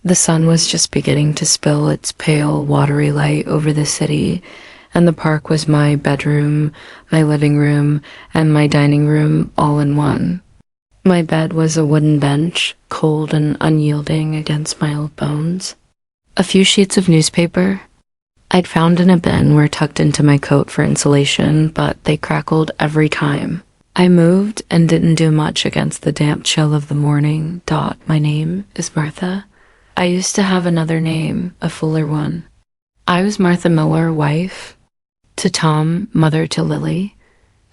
The sun was just beginning to spill its pale, watery light over the city, and the park was my bedroom, my living room, and my dining room all in one. My bed was a wooden bench, cold and unyielding against my old bones. A few sheets of newspaper I'd found in a bin were tucked into my coat for insulation, but they crackled every time. I moved and didn't do much against the damp chill of the morning. My name is Martha. I used to have another name, a fuller one. I was Martha Miller, wife to Tom, mother to Lily.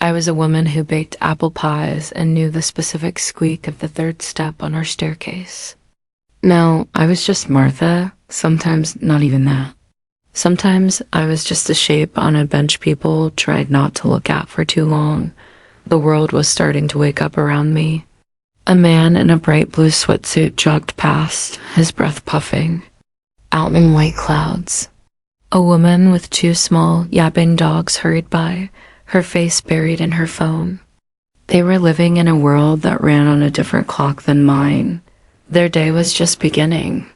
I was a woman who baked apple pies and knew the specific squeak of the third step on our staircase. No, I was just Martha, sometimes not even that. Sometimes I was just a shape on a bench people tried not to look at for too long. The world was starting to wake up around me. A man in a bright blue sweatsuit jogged past, his breath puffing, out in white clouds. A woman with two small, yapping dogs hurried by, her face buried in her phone. They were living in a world that ran on a different clock than mine. Their day was just beginning.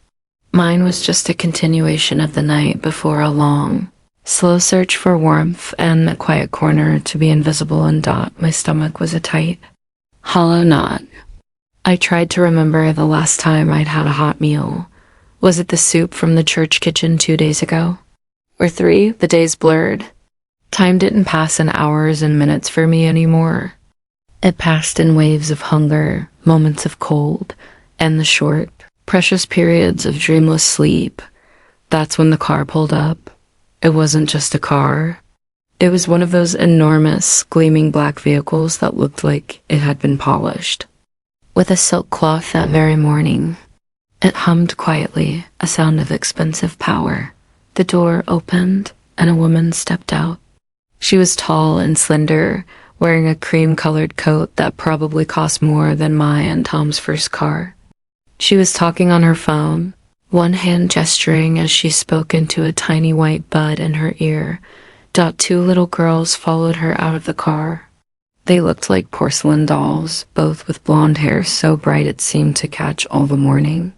Mine was just a continuation of the night before a long, slow search for warmth and a quiet corner to be invisible and my stomach was a tight, hollow knot. I tried to remember the last time I'd had a hot meal. Was it the soup from the church kitchen 2 days ago? Or 3? The days blurred. Time didn't pass in hours and minutes for me anymore. It passed in waves of hunger, moments of cold, and the short, precious periods of dreamless sleep. That's when the car pulled up. It wasn't just a car. It was one of those enormous, gleaming black vehicles that looked like it had been polished. With a silk cloth that very morning, it hummed quietly, a sound of expensive power. The door opened, and a woman stepped out. She was tall and slender, wearing a cream-colored coat that probably cost more than my and Tom's first car. She was talking on her phone, one hand gesturing as she spoke into a tiny white bud in her ear. 2 little girls followed her out of the car. They looked like porcelain dolls, both with blonde hair so bright it seemed to catch all the morning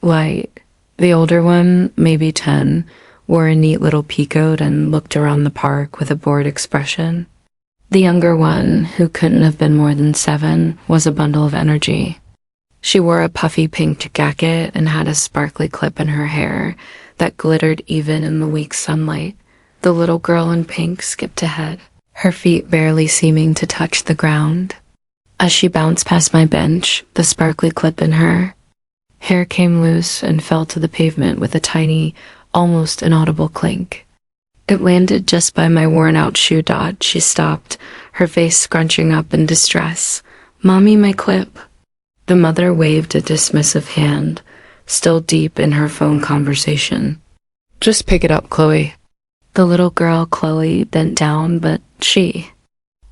light. The older one, maybe 10, wore a neat little peacoat and looked around the park with a bored expression. The younger one, who couldn't have been more than 7, was a bundle of energy. She wore a puffy pink jacket and had a sparkly clip in her hair that glittered even in the weak sunlight. The little girl in pink skipped ahead, her feet barely seeming to touch the ground. As she bounced past my bench, the sparkly clip in her hair came loose and fell to the pavement with a tiny, almost inaudible clink. It landed just by my worn-out shoe. She stopped, her face scrunching up in distress. "Mommy, my clip." The mother waved a dismissive hand, still deep in her phone conversation. "Just pick it up, Chloe." The little girl, Chloe, bent down, but she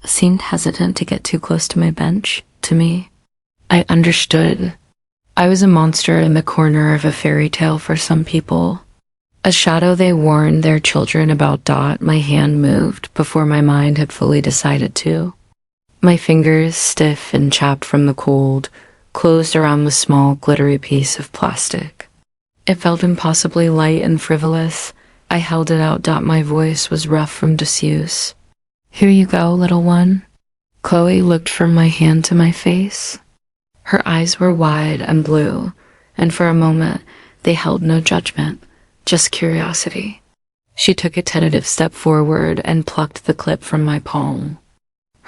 seemed hesitant to get too close to my bench, to me. I understood. I was a monster in the corner of a fairy tale for some people. A shadow they warned their children about. My hand moved before my mind had fully decided to. My fingers, stiff and chapped from the cold, closed around the small, glittery piece of plastic. It felt impossibly light and frivolous. I held it out. My voice was rough from disuse. "Here you go, little one." Chloe looked from my hand to my face. Her eyes were wide and blue, and for a moment they held no judgment, just curiosity. She took a tentative step forward and plucked the clip from my palm.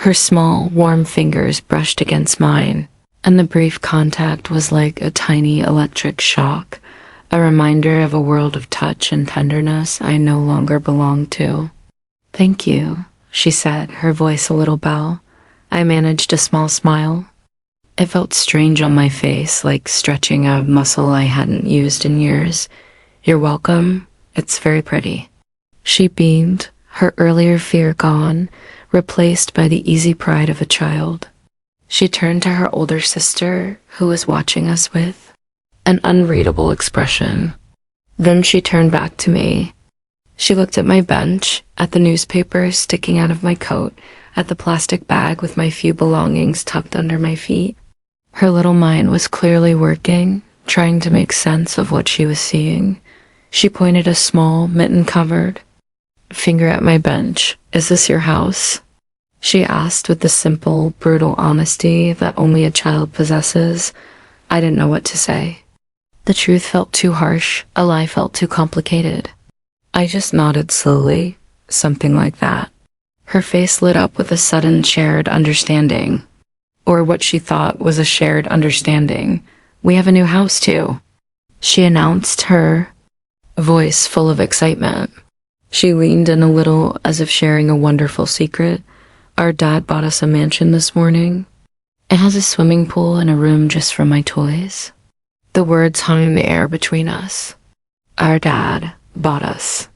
Her small, warm fingers brushed against mine, and the brief contact was like a tiny electric shock, a reminder of a world of touch and tenderness I no longer belonged to. "Thank you," she said, her voice a little bow. I managed a small smile. It felt strange on my face, like stretching a muscle I hadn't used in years. "You're welcome. It's very pretty." She beamed, her earlier fear gone, replaced by the easy pride of a child. She turned to her older sister, who was watching us with an unreadable expression. Then she turned back to me. She looked at my bench, at the newspaper sticking out of my coat, at the plastic bag with my few belongings tucked under my feet. Her little mind was clearly working, trying to make sense of what she was seeing. She pointed a small, mitten-covered finger at my bench. "Is this your house?" She asked with the simple, brutal honesty that only a child possesses. I didn't know what to say. The truth felt too harsh, a lie felt too complicated. I just nodded slowly, something like that. Her face lit up with a sudden shared understanding, or what she thought was a shared understanding. "We have a new house too," she announced, her voice full of excitement. She leaned in a little as if sharing a wonderful secret. "Our dad bought us a mansion this morning. It has a swimming pool and a room just for my toys." The words hung in the air between us. Our dad bought us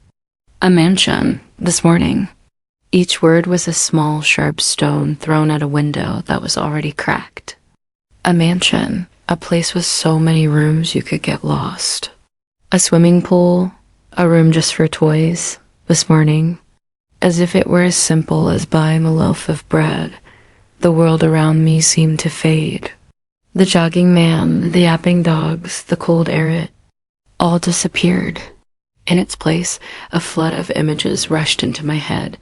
a mansion this morning. Each word was a small, sharp stone thrown at a window that was already cracked. A mansion, a place with so many rooms you could get lost. A swimming pool, a room just for toys, this morning. As if it were as simple as buying a loaf of bread, the world around me seemed to fade. The jogging man, the yapping dogs, the cold air, it all disappeared. In its place, a flood of images rushed into my head.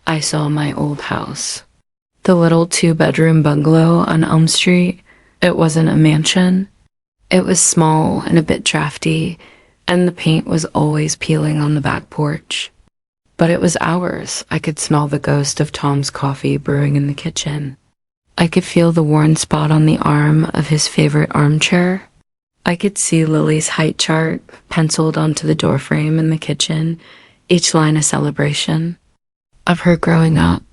I saw my old house. The little 2-bedroom bungalow on Elm Street. It wasn't a mansion. It was small and a bit drafty, and the paint was always peeling on the back porch. But it was ours. I could smell the ghost of Tom's coffee brewing in the kitchen. I could feel the worn spot on the arm of his favorite armchair. I could see Lily's height chart penciled onto the doorframe in the kitchen, each line a celebration of her growing up.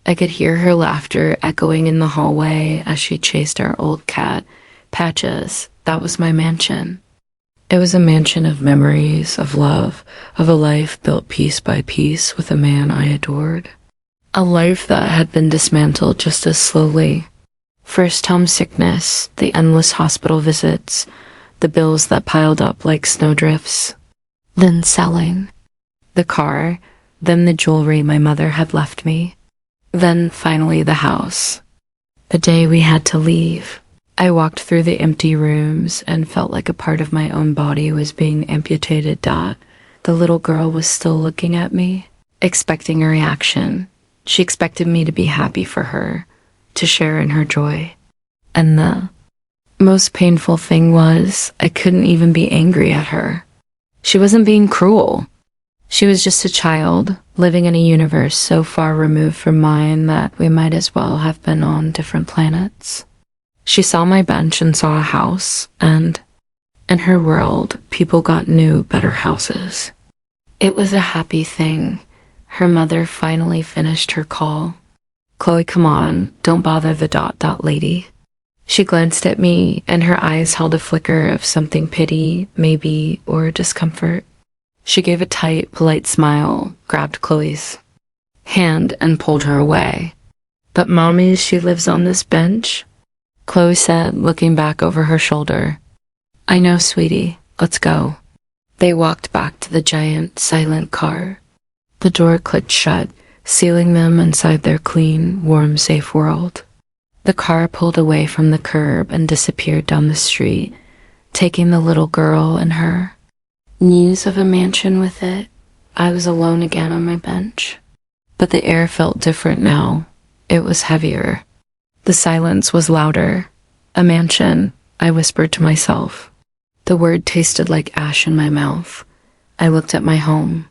I could hear her laughter echoing in the hallway as she chased our old cat, Patches. That was my mansion. It was a mansion of memories, of love, of a life built piece by piece with a man I adored. A life that had been dismantled just as slowly. First Tom's sickness, the endless hospital visits, the bills that piled up like snowdrifts. Then selling. The car, then the jewelry my mother had left me. Then finally the house. The day we had to leave. I walked through the empty rooms and felt like a part of my own body was being amputated. The little girl was still looking at me, expecting a reaction. She expected me to be happy for her, to share in her joy. And the most painful thing was, I couldn't even be angry at her. She wasn't being cruel. She was just a child, living in a universe so far removed from mine that we might as well have been on different planets. She saw my bench and saw a house, and in her world, people got new, better houses. It was a happy thing. Her mother finally finished her call. "Chloe, come on, don't bother the lady." She glanced at me, and her eyes held a flicker of something pity, maybe, or discomfort. She gave a tight, polite smile, grabbed Chloe's hand, and pulled her away. "But Mommy, she lives on this bench," Chloe said, looking back over her shoulder. "I know, sweetie. Let's go." They walked back to the giant, silent car. The door clicked shut, sealing them inside their clean, warm, safe world. The car pulled away from the curb and disappeared down the street, taking the little girl and her. News of a mansion with it. I was alone again on my bench. But the air felt different now. It was heavier. The silence was louder. "A mansion," I whispered to myself. The word tasted like ash in my mouth. I looked at my home.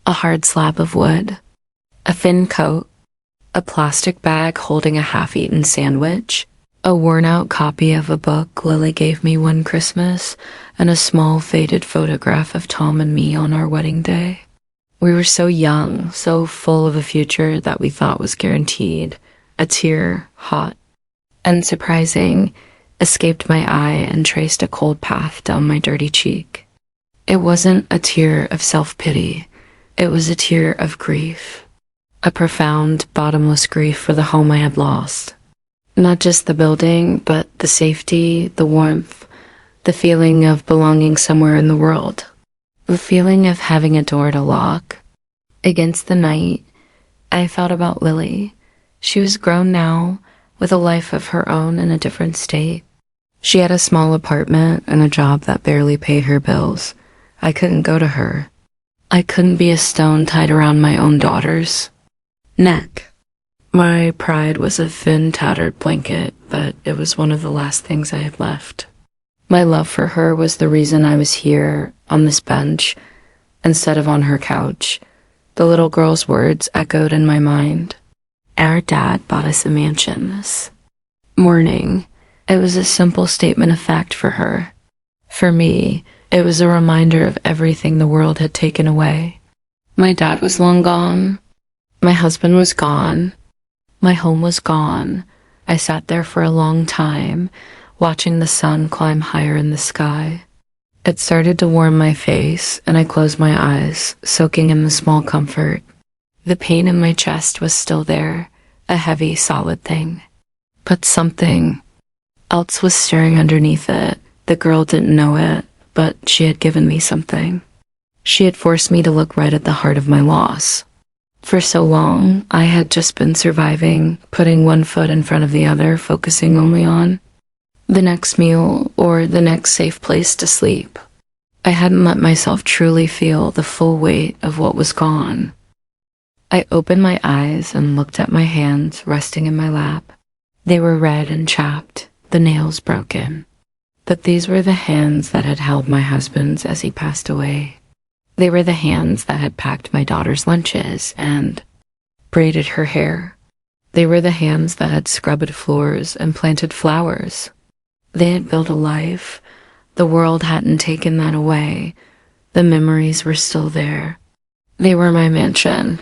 A hard slab of wood. A thin coat. A plastic bag holding a half-eaten sandwich. A worn-out copy of a book Lily gave me one Christmas, and a small, faded photograph of Tom and me on our wedding day. We were so young, so full of a future that we thought was guaranteed. A tear, hot and surprising, escaped my eye and traced a cold path down my dirty cheek. It wasn't a tear of self-pity. It was a tear of grief. A profound, bottomless grief for the home I had lost. Not just the building, but the safety, the warmth, the feeling of belonging somewhere in the world. The feeling of having a door to lock. Against the night, I thought about Lily. She was grown now, with a life of her own in a different state. She had a small apartment and a job that barely paid her bills. I couldn't go to her. I couldn't be a stone tied around my own daughter's neck. My pride was a thin, tattered blanket, but it was one of the last things I had left. My love for her was the reason I was here, on this bench, instead of on her couch. The little girl's words echoed in my mind. Our dad bought us a mansion this morning. It was a simple statement of fact for her. For me, it was a reminder of everything the world had taken away. My dad was long gone. My husband was gone. My home was gone. I sat there for a long time, watching the sun climb higher in the sky. It started to warm my face, and I closed my eyes, soaking in the small comfort. The pain in my chest was still there, a heavy, solid thing. But something else was stirring underneath it. The girl didn't know it, but she had given me something. She had forced me to look right at the heart of my loss. For so long, I had just been surviving, putting one foot in front of the other, focusing only on the next meal or the next safe place to sleep. I hadn't let myself truly feel the full weight of what was gone. I opened my eyes and looked at my hands resting in my lap. They were red and chapped, the nails broken. But these were the hands that had held my husband's as he passed away. They were the hands that had packed my daughter's lunches and braided her hair. They were the hands that had scrubbed floors and planted flowers. They had built a life. The world hadn't taken that away. The memories were still there. They were my mansion.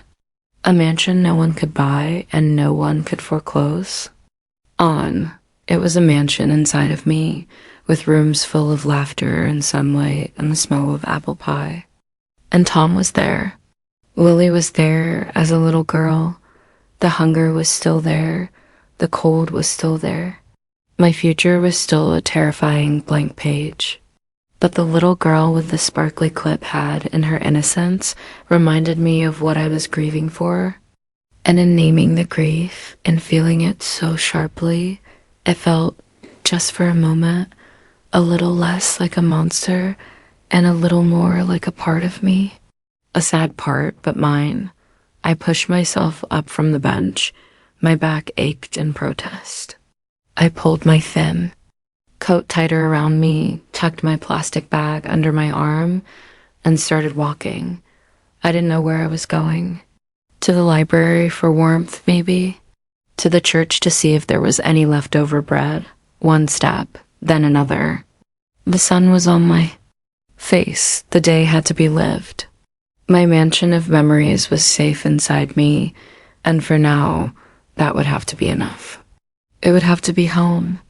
A mansion no one could buy and no one could foreclose on. It was a mansion inside of me, with rooms full of laughter and sunlight and the smell of apple pie. And Tom was there. Lily was there as a little girl. The hunger was still there. The cold was still there. My future was still a terrifying blank page. But the little girl with the sparkly clip had, in her innocence, reminded me of what I was grieving for. And in naming the grief and feeling it so sharply, it felt, just for a moment, a little less like a monster and a little more like a part of me. A sad part, but mine. I pushed myself up from the bench. My back ached in protest. I pulled my thin coat tighter around me, tucked my plastic bag under my arm, and started walking. I didn't know where I was going. To the library for warmth, maybe. To the church to see if there was any leftover bread. One step, then another. The sun was on my face. The day had to be lived. My mansion of memories was safe inside me, and for now, that would have to be enough. It would have to be home.